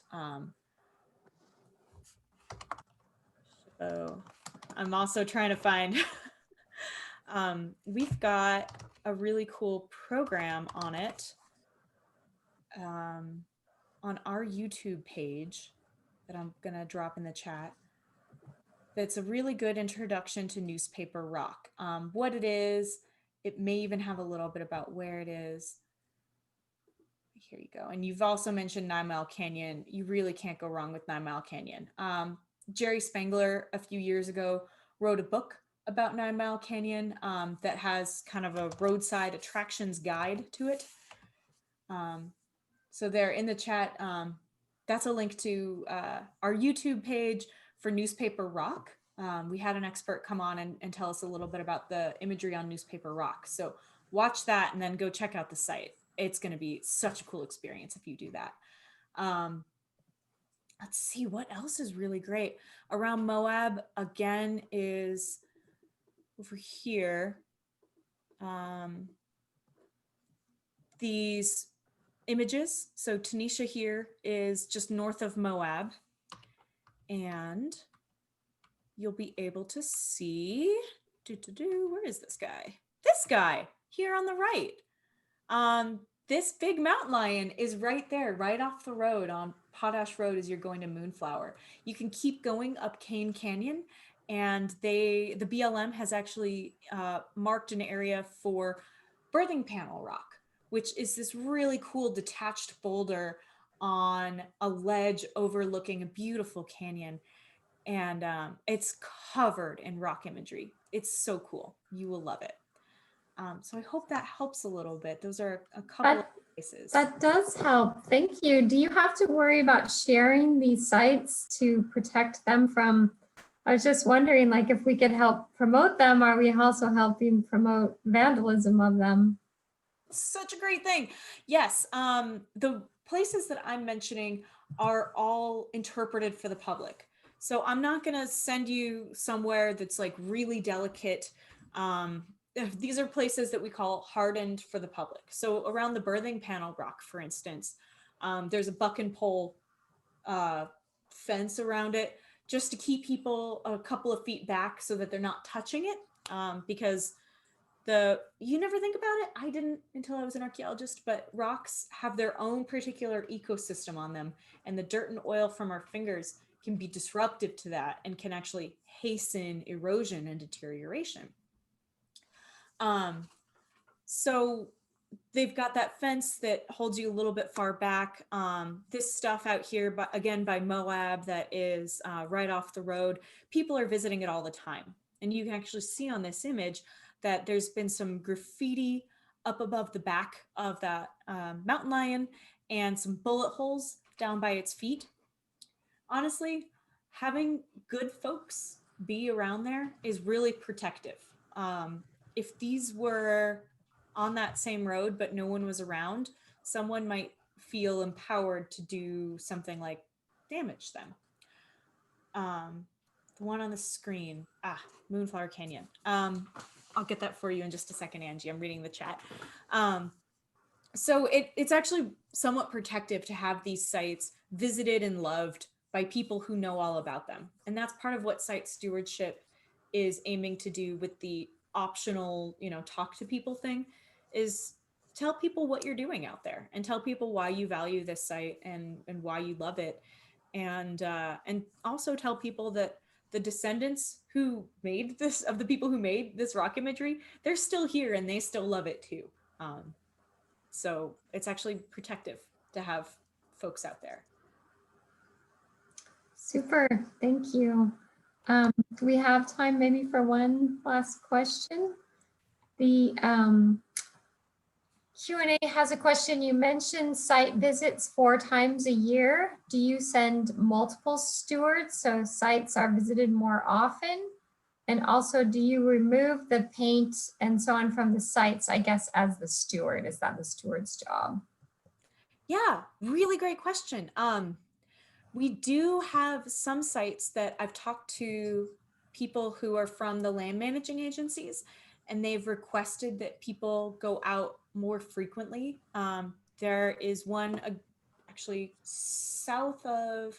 Speaker 2: So I'm also trying to find, we've got a really cool program on it on our YouTube page that I'm going to drop in the chat. That's a really good introduction to Newspaper Rock. What it is, it may even have a little bit about where it is. Here you go. And you've also mentioned 9 Mile Canyon. You really can't go wrong with 9 Mile Canyon. Jerry Spangler a few years ago wrote a book about 9 Mile Canyon that has kind of a roadside attractions guide to it. So there in the chat, that's a link to our YouTube page for Newspaper Rock. We had an expert come on and tell us a little bit about the imagery on Newspaper Rock. So watch that and then go check out the site. It's going to be such a cool experience if you do that. Let's see what else is really great around Moab. Again, is over here. These images. So Tanisha here is just north of Moab, and you'll be able to see, where is this guy? This guy here on the right. This big mountain lion is right there, right off the road on Potash Road as you're going to Moonflower. You can keep going up Cane Canyon, and the BLM has actually marked an area for Birthing Panel Rock, which is this really cool detached boulder on a ledge overlooking a beautiful canyon. And it's covered in rock imagery. It's so cool. You will love it. So I hope that helps a little bit. Those are a couple of places.
Speaker 1: That does help. Thank you. Do you have to worry about sharing these sites to protect them from, I was just wondering, like, if we could help promote them, are we also helping promote vandalism of them?
Speaker 2: Such a great thing. Yes. The places that I'm mentioning are all interpreted for the public. So I'm not going to send you somewhere that's like really delicate. these are places that we call hardened for the public. So around the birthing panel rock, for instance, there's a buck and pole fence around it just to keep people a couple of feet back so that they're not touching it, because you never think about it. I didn't until I was an archaeologist, but rocks have their own particular ecosystem on them, and the dirt and oil from our fingers can be disruptive to that and can actually hasten erosion and deterioration. So they've got that fence that holds you a little bit far back. This stuff out here, but again by Moab, that is right off the road. People are visiting it all the time, and you can actually see on this image that there's been some graffiti up above the back of that mountain lion and some bullet holes down by its feet. Honestly, having good folks be around there is really protective. If these were on that same road but no one was around, someone might feel empowered to do something like damage them. The one on the screen, Moonflower Canyon. I'll get that for you in just a second, Angie. I'm reading the chat. So it's actually somewhat protective to have these sites visited and loved by people who know all about them. And that's part of what site stewardship is aiming to do with the optional, talk to people thing, is tell people what you're doing out there and tell people why you value this site and why you love it. And also tell people that the descendants who made this, of the people who made this rock imagery, they're still here and they still love it too. So it's actually protective to have folks out there.
Speaker 1: Super, thank you. Do we have time maybe for one last question? The Q&A has a question. You mentioned site visits 4 times a year. Do you send multiple stewards so sites are visited more often? And also, do you remove the paint and so on from the sites, I guess, as the steward? Is that the steward's job?
Speaker 2: Yeah, really great question. We do have some sites that I've talked to people who are from the land managing agencies, and they've requested that people go out more frequently. There is one actually south of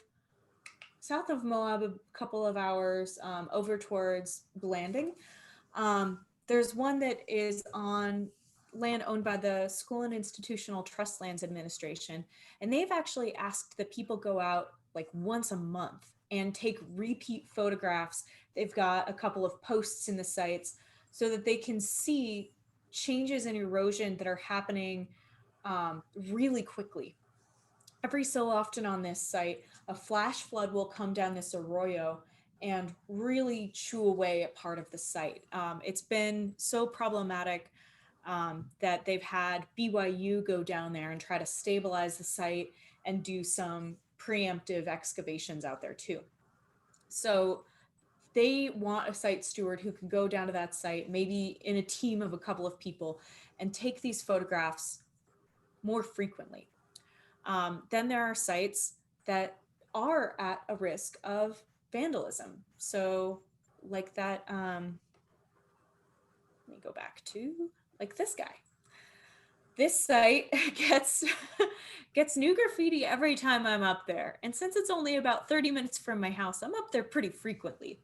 Speaker 2: Moab, a couple of hours over towards Blanding. There's one that is on land owned by the School and Institutional Trust Lands Administration, and they've actually asked that people go out like once a month and take repeat photographs. They've got a couple of posts in the sites so that they can see changes in erosion that are happening really quickly. Every so often on this site, a flash flood will come down this arroyo and really chew away at part of the site. It's been so problematic that they've had BYU go down there and try to stabilize the site and do some preemptive excavations out there too. So they want a site steward who can go down to that site, maybe in a team of a couple of people, and take these photographs more frequently. Then there are sites that are at a risk of vandalism. So like that, let me go back to like this guy. This site gets new graffiti every time I'm up there. And since it's only about 30 minutes from my house, I'm up there pretty frequently.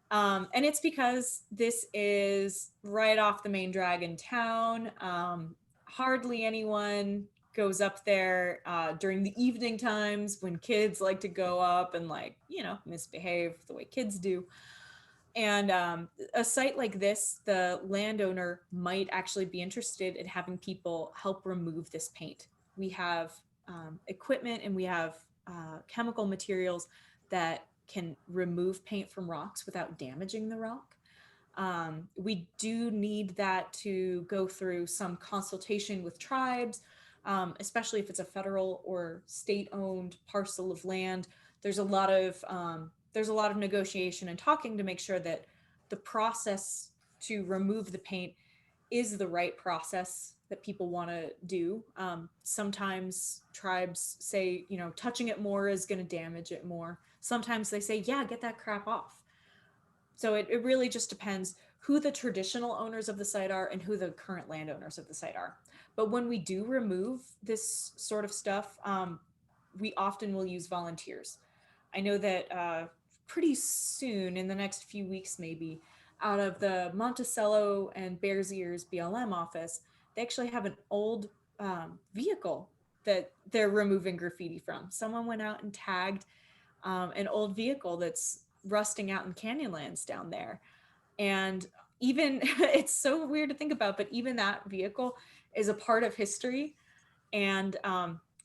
Speaker 2: And it's because this is right off the main drag in town. Hardly anyone goes up there during the evening times when kids like to go up and misbehave the way kids do. And a site like this, the landowner might actually be interested in having people help remove this paint. We have equipment and we have chemical materials that can remove paint from rocks without damaging the rock. We do need that to go through some consultation with tribes, especially if it's a federal or state-owned parcel of land. There's a lot of negotiation and talking to make sure that the process to remove the paint is the right process that people want to do. Sometimes tribes say, touching it more is going to damage it more. Sometimes they say, yeah, get that crap off. So it really just depends who the traditional owners of the site are and who the current landowners of the site are. But when we do remove this sort of stuff, we often will use volunteers. I know that pretty soon, in the next few weeks maybe, out of the Monticello and Bears Ears BLM office, they actually have an old vehicle that they're removing graffiti from. Someone went out and tagged an old vehicle that's rusting out in Canyonlands down there. And even it's so weird to think about, but even that vehicle is a part of history. And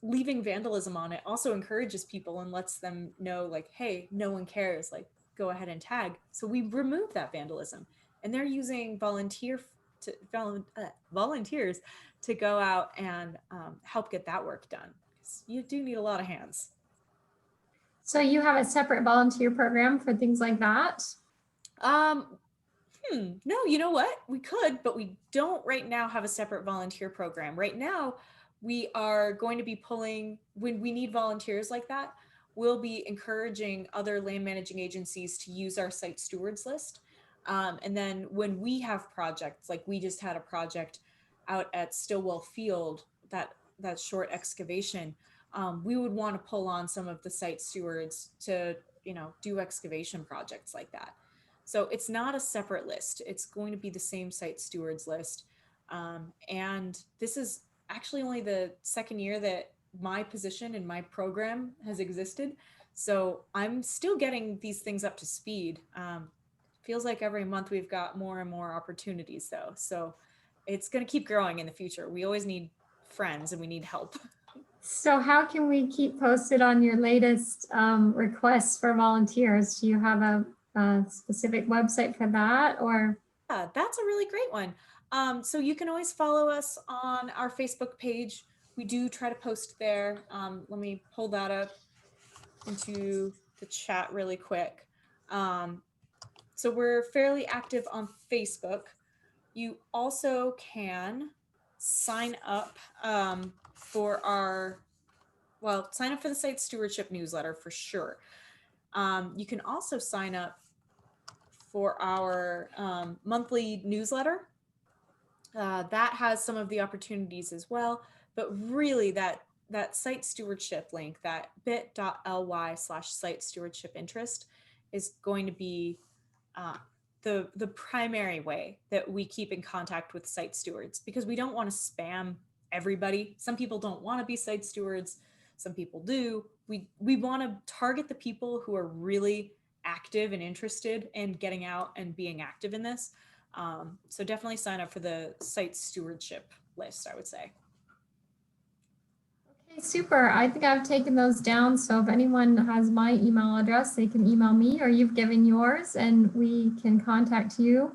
Speaker 2: leaving vandalism on it also encourages people and lets them know, like, hey, no one cares, like, go ahead and tag. So we remove that vandalism, and they're using volunteers to go out and help get that work done. You do need a lot of hands.
Speaker 1: So you have a separate volunteer program for things like that?
Speaker 2: No, you know what? We could, but we don't right now have a separate volunteer program. Right now, we are going to be pulling, when we need volunteers like that, we'll be encouraging other land managing agencies to use our site stewards list. And then when we have projects, like we just had a project out at Stillwell Field, that short excavation, we would want to pull on some of the site stewards to, do excavation projects like that. So it's not a separate list. It's going to be the same site stewards list. And this is actually only the second year that my position and my program has existed. So I'm still getting these things up to speed. Feels like every month we've got more and more opportunities though. So it's going to keep growing in the future. We always need friends and we need help.
Speaker 1: So how can we keep posted on your latest requests for volunteers? Do you have a specific website for that, or?
Speaker 2: Yeah, that's a really great one. So you can always follow us on our Facebook page. We do try to post there. Let me pull that up into the chat really quick. So we're fairly active on Facebook. You also can sign up for sign up for the site stewardship newsletter for sure. You can also sign up for our monthly newsletter. That has some of the opportunities as well, but really that site stewardship link, that bit.ly/site stewardship interest, is going to be the primary way that we keep in contact with site stewards, because we don't want to spam everybody. Some people don't want to be site stewards, some people do. We want to target the people who are really active and interested in getting out and being active in this. So definitely sign up for the site stewardship list, I would say.
Speaker 1: Okay, super. I think I've taken those down. So if anyone has my email address, they can email me, or you've given yours, and we can contact you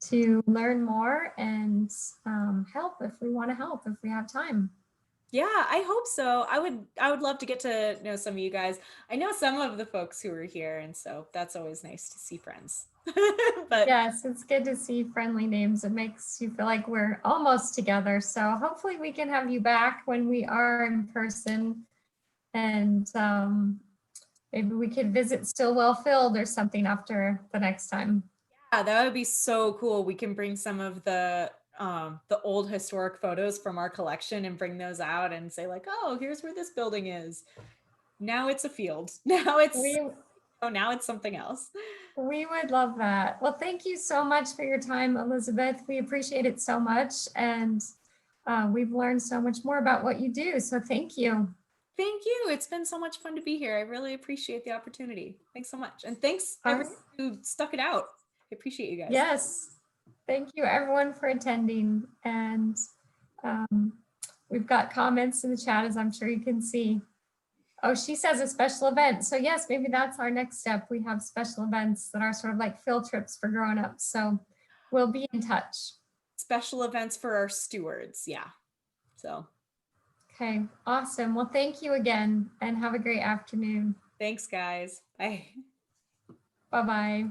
Speaker 1: to learn more and help if we want to help, if we have time.
Speaker 2: Yeah, I hope so. I would love to get to know some of you guys. I know some of the folks who are here, and so that's always nice to see friends. But
Speaker 1: yes, it's good to see friendly names. It makes you feel like we're almost together. So hopefully we can have you back when we are in person, and maybe we could visit Stillwell Field or something after the next time.
Speaker 2: yeah, that would be so cool. We can bring some of the old historic photos from our collection and bring those out and say, like, oh, here's where this building is. Now it's a field. Now it's something else.
Speaker 1: We would love that. Well, thank you so much for your time, Elizabeth. We appreciate it so much. And we've learned so much more about what you do. So thank you.
Speaker 2: Thank you. It's been so much fun to be here. I really appreciate the opportunity. Thanks so much. And thanks everyone who stuck it out. I appreciate you guys.
Speaker 1: Yes. Thank you everyone for attending. And we've got comments in the chat, as I'm sure you can see. Oh, she says a special event. So yes, maybe that's our next step. We have special events that are sort of like field trips for grown-ups. So we'll be in touch.
Speaker 2: Special events for our stewards. Yeah. So.
Speaker 1: Okay, awesome. Well, thank you again and have a great afternoon.
Speaker 2: Thanks, guys. Bye.
Speaker 1: Bye-bye.